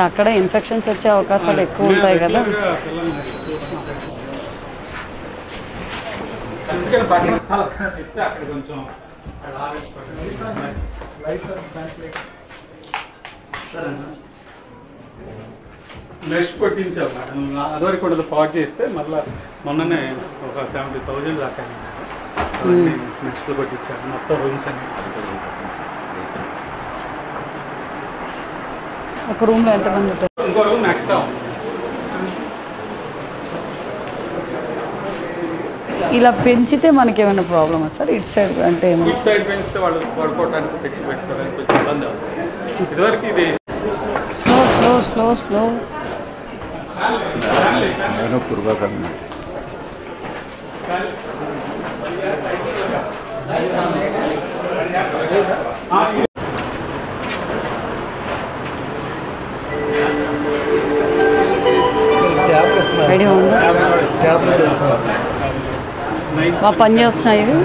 అక్కడ ఇన్ఫెక్షన్స్ వచ్చే అవకాశాలు ఎక్కువ ఉంటాయి కదా. నెక్స్ట్ కొట్టించాం మేడం, అదివరకు కూడా పాట్ చేస్తే మళ్ళీ మొన్ననే ఒక 70,000 దాకా నెక్స్ట్ కొట్టించాము మొత్తం రూమ్స్ అన్ని. ఒక రూమ్లో ఎంతమంది ఉంటారు? ఇంకో రూమ్ నెక్స్ట్ ఇలా పెంచితే మనకి ఏమైనా ప్రాబ్లమ్ సార్? ఇటు సైడ్ అంటే ఇటు సైడ్ పెంచితే వాళ్ళు పడుకోవడానికి పెట్టుకోవడానికి కొంచెం ఇబ్బంది అవుతుంది. ఇదివరకు ఇది slow slow slow slow idea ఉందా? బాగా పని చేస్తున్నాయి ఇవి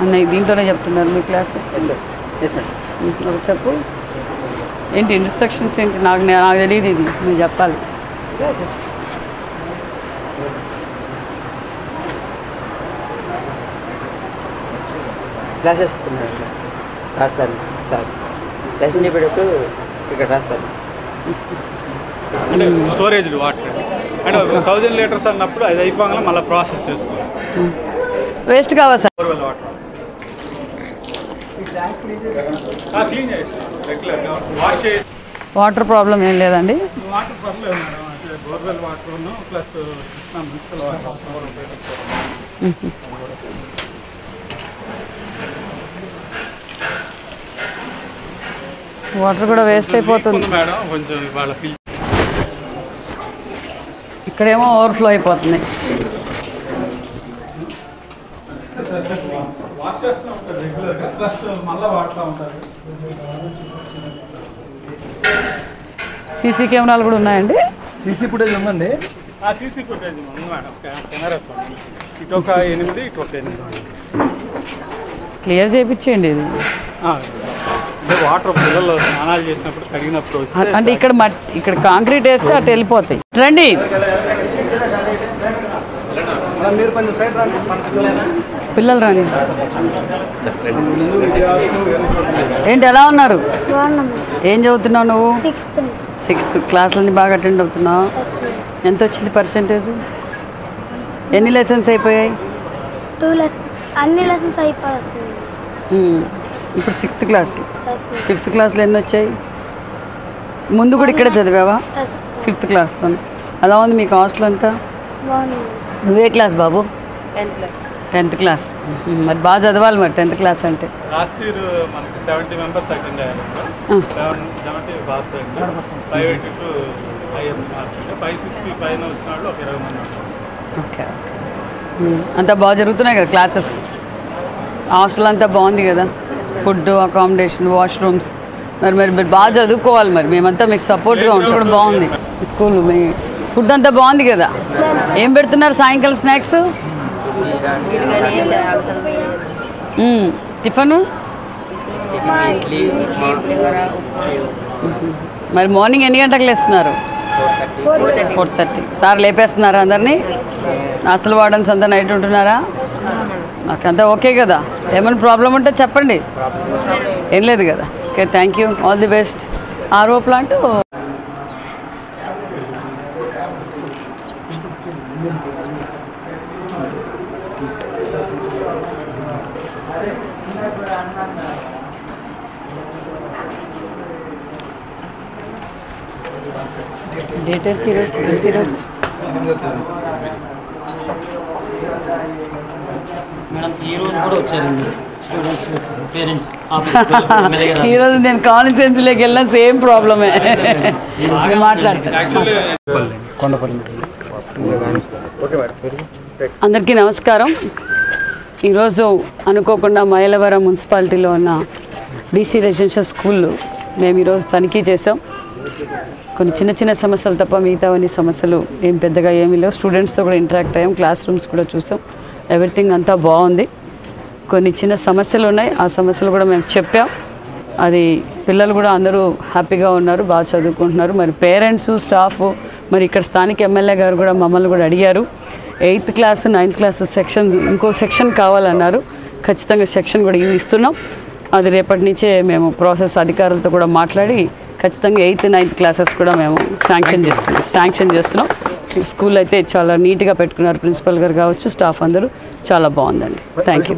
అన్నయ్య, దీంట్లోనే చెప్తున్నారు మీ క్లాసెస్? చెప్పు ఏంటి ఇన్స్ట్రక్షన్స్ ఏంటి? నాకు తెలియదు, ఇది మీరు చెప్పాలి. క్లాసెస్ రాస్తారు సార్స్, లెసన్ చెప్పేటప్పుడు ఇక్కడ రాస్తారు. అంటే స్టోరేజ్ వాటర్ అంటే 1000 లీటర్స్ అన్నప్పుడు అది అయిపోగానే మళ్ళీ ప్రాసెస్ చేసుకోవాలి. వేస్ట్ కావా సార్? క్లీన్ చేసి రెగ్యులర్గా వాష్ చేసి. వాటర్ ప్రాబ్లం ఏం లేదండి? వాటర్ పర్లేదు మేడం, అంటే borewell water plus municipal water. Water కూడా వేస్ట్ అయిపోతుంది మేడం, కొంచెం వాళ్ళ ఇక్కడేమో ఓవర్ఫ్లో అయిపోతుంది. వాష్ చేస్తూ ఉంటారు రెగ్యులర్గా, ప్లస్ మళ్ళీ వాడుతూ ఉంటారు. సీసీ కెమెరాలు కూడా ఉన్నాయండి? సీసీ ఫుటేజ్ ఉందండి. సీసీ ఫుటేజ్ ఉంది మేడం, కెమెరాస్ ఉంది. ఇటు ఒక 8, ఇటు ఒక 8. క్లియర్ చేయించేయండి ఇది. వాటర్ పిల్లలు స్నానాలు చేసినప్పుడు కడిగినప్పుడు అంటే ఇక్కడ కాంక్రీట్ వేస్తే అటు వెళ్ళిపోతాయి. రండి పిల్లలు రండి. ఏంటి ఎలా ఉన్నారు? ఏం చదువుతున్నావు నువ్వు? 6th క్లాసులని బాగా అటెండ్ అవుతున్నావు? ఎంత వచ్చింది పర్సెంటేజ్? ఎన్ని లెసన్స్ అయిపోయాయి? 2 లెసన్స్, అన్ని లెసన్స్ అయిపోయాయి. ఇప్పుడు 6th క్లాస్. 5th క్లాస్లో ఎన్ని వచ్చాయి? ముందు కూడా ఇక్కడే చదివావా? 5th క్లాస్లో. అలా ఉంది మీకు హాస్టల్ అంతా? నువ్వే క్లాస్ బాబు? 10th class. మరి బాగా చదవాలి మరి 10th క్లాస్ అంటే. లాస్ట్ ఇయర్ మనకి 70 మెంబర్స్ అటెండ్ అయ్యారు. 70 పాస్ అయ్యారు. ప్రైవేట్ టు హైయెస్ట్ మార్క్స్ 560 పైన వచ్చిన వాళ్ళు ఒక 20 మంది ఉంటారు. ఓకే అంతా బాగా జరుగుతున్నాయి కదా క్లాసెస్? హాస్టల్ అంతా బాగుంది కదా? Food, accommodation, washrooms. మరి బాగా చదువుకోవాలి. మరి మేమంతా మీకు సపోర్ట్గా ఉంటాం. కూడా బాగుంది స్కూల్, మీ ఫుడ్ అంతా బాగుంది కదా? ఏం పెడుతున్నారు సాయంకాలం స్నాక్స్? టిఫను? మరి మార్నింగ్ ఎన్ని గంటలకు లేస్తున్నారు? 4:30. సార్ లేపేస్తున్నారు అందరినీ? హాస్టల్ వార్డెన్స్ అంతా నైట్ ఉంటున్నారా? నాకంతా ఓకే కదా? ఏమైనా ప్రాబ్లం ఉంటే చెప్పండి. ఏం లేదు కదా? Okay, thank you, all the best. RO plant date ఎంత ఈరోజు? మేడం ఈరోజు కూడా వచ్చారండి స్టూడెంట్స్, పేరెంట్స్ ఈరోజు నేను కాన్స్టిట్యుయెన్సీలోకి వెళ్ళిన సేమ్ ప్రాబ్లమే. మాట్లాడతాను. అందరికీ నమస్కారం. ఈరోజు అనుకోకుండా మైలవరం మున్సిపాలిటీలో ఉన్న బీసీ రెసిడెన్షియల్ స్కూల్ మేము ఈరోజు తనిఖీ చేసాం. కొన్ని చిన్న చిన్న సమస్యలు తప్ప మిగతావన్నీ సమస్యలు ఏం పెద్దగా ఏమీ లేవు. స్టూడెంట్స్తో కూడా ఇంటరాక్ట్ అయ్యాం, క్లాస్ రూమ్స్ కూడా చూసాం. ఎవ్రీథింగ్ అంతా బాగుంది. కొన్ని చిన్న సమస్యలు ఉన్నాయి, ఆ సమస్యలు కూడా మేము చెప్పాం. అది పిల్లలు కూడా అందరూ హ్యాపీగా ఉన్నారు, బాగా చదువుకుంటున్నారు. మరి పేరెంట్స్, స్టాఫ్, మరి ఇక్కడ స్థానిక ఎమ్మెల్యే గారు కూడా మమ్మల్ని కూడా అడిగారు. 8th class 9th class section, ఇంకో సెక్షన్ కావాలన్నారు. ఖచ్చితంగా సెక్షన్ కూడా ఇస్తున్నాం. అది రేపటి నుంచే మేము ప్రాసెస్ అధికారులతో కూడా మాట్లాడి ఖచ్చితంగా 8th 9th క్లాసెస్ కూడా మేము శాంక్షన్ చేస్తున్నాం. స్కూల్ అయితే చాలా నీట్గా పెట్టుకున్నారు, ప్రిన్సిపల్ గారు కావచ్చు, స్టాఫ్ అందరూ చాలా బాగుందండి. Thank you.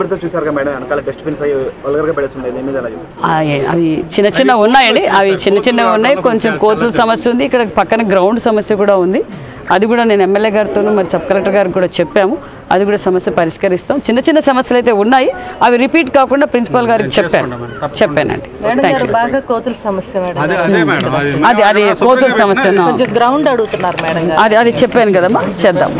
అవి చిన్న చిన్న ఉన్నాయండి, అవి చిన్న ఉన్నాయి. కొంచెం కోతుల సమస్య ఉంది, ఇక్కడ పక్కన గ్రౌండ్ సమస్య కూడా ఉంది. అది కూడా నేను ఎమ్మెల్యే గారితోనూ మరి సబ్ కలెక్టర్ గారికి కూడా చెప్పాము. అది కూడా సమస్య పరిష్కరిస్తాం. చిన్న సమస్యలు అయితే ఉన్నాయి, అవి రిపీట్ కాకుండా ప్రిన్సిపల్ గారికి చెప్పానండి. బాగా కోతుల సమస్య అది కోతుల సమస్య గ్రౌండ్ అడుగుతున్నారు మేడం. అది చెప్పాను కదమ్మా, చేద్దాం.